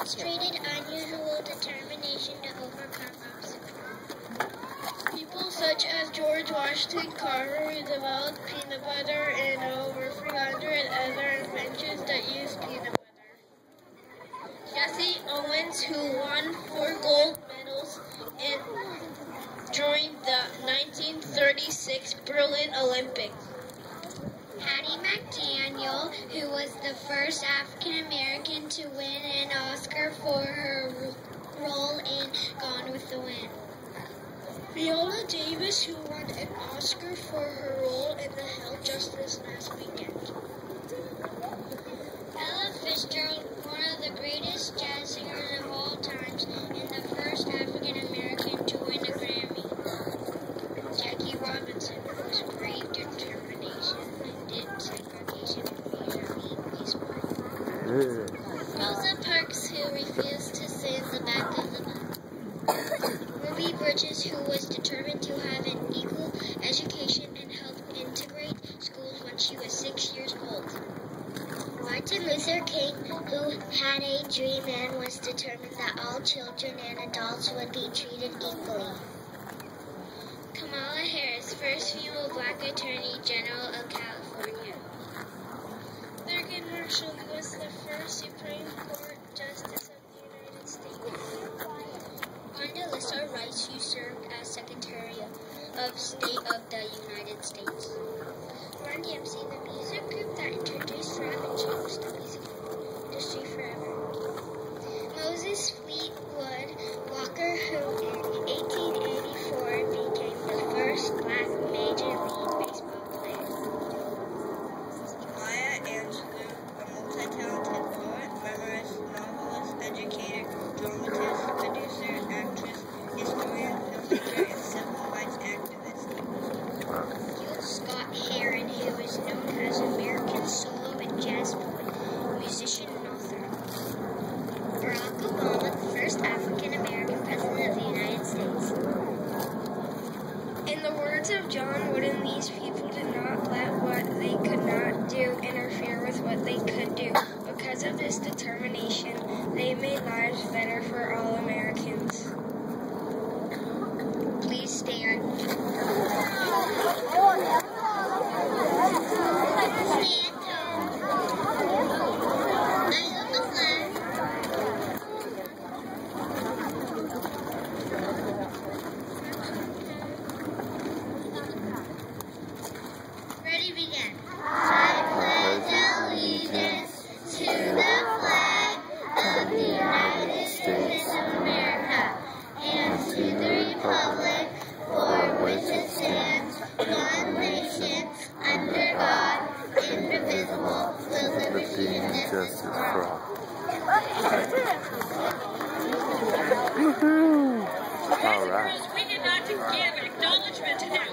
demonstrated unusual determination to overcome obstacles. People such as George Washington Carver developed peanut butter and over 300 other inventions that use peanut butter. Jesse Owens, who won 4 gold medals during the 1936 Berlin Olympics. Patty McDaniel, who was the first African American to win an Oscar for her role in Gone with the Wind. Viola Davis, who won an Oscar for her role in The Help just this last weekend. Ella Fitzgerald, one of the greatest jazz singers of all times, and the first African American to win a Grammy. Jackie Robinson, whose brave determination ended segregation in Major League Baseball. Rosa Parks, who refused to sit in the back of the bus. Ruby Bridges, who was determined to have an equal education and help integrate schools when she was 6 years old. Martin Luther King, who had a dream and was determined that all children and adults would be treated equally. Kamala Harris, first female black Attorney General of California. Thurgood Marshall, who was the first Supreme Court Justice of the United States. Condoleezza Rice, who served as Secretary of State of the United States. Run DMC, the music group that introduced rap and changed the music industry forever. Moses Fleetwood Walker, who in 1884 became the first black Major League Baseball player. Maya Angelou, a multi-talented poet, memoirist, novelist, educator, dramatist, producer, actress, historian, filmmaker, and civil rights activist. Gil Scott-Heron, who is known as American solo and jazz poet, musician, and author. Barack Obama, the first African-American president of the United States. In the words of John Wooden, these people did not let what they could not do interfere with what they could do. Because of this determination, they made lives better for all Americans. Please stand. Ready, begin. I pledge allegiance to the flag of the United States of America and to the republic for which it stands, one nation, under God, indivisible, with liberty and justice for all. Woohoo! All right. We did not give acknowledgement to them.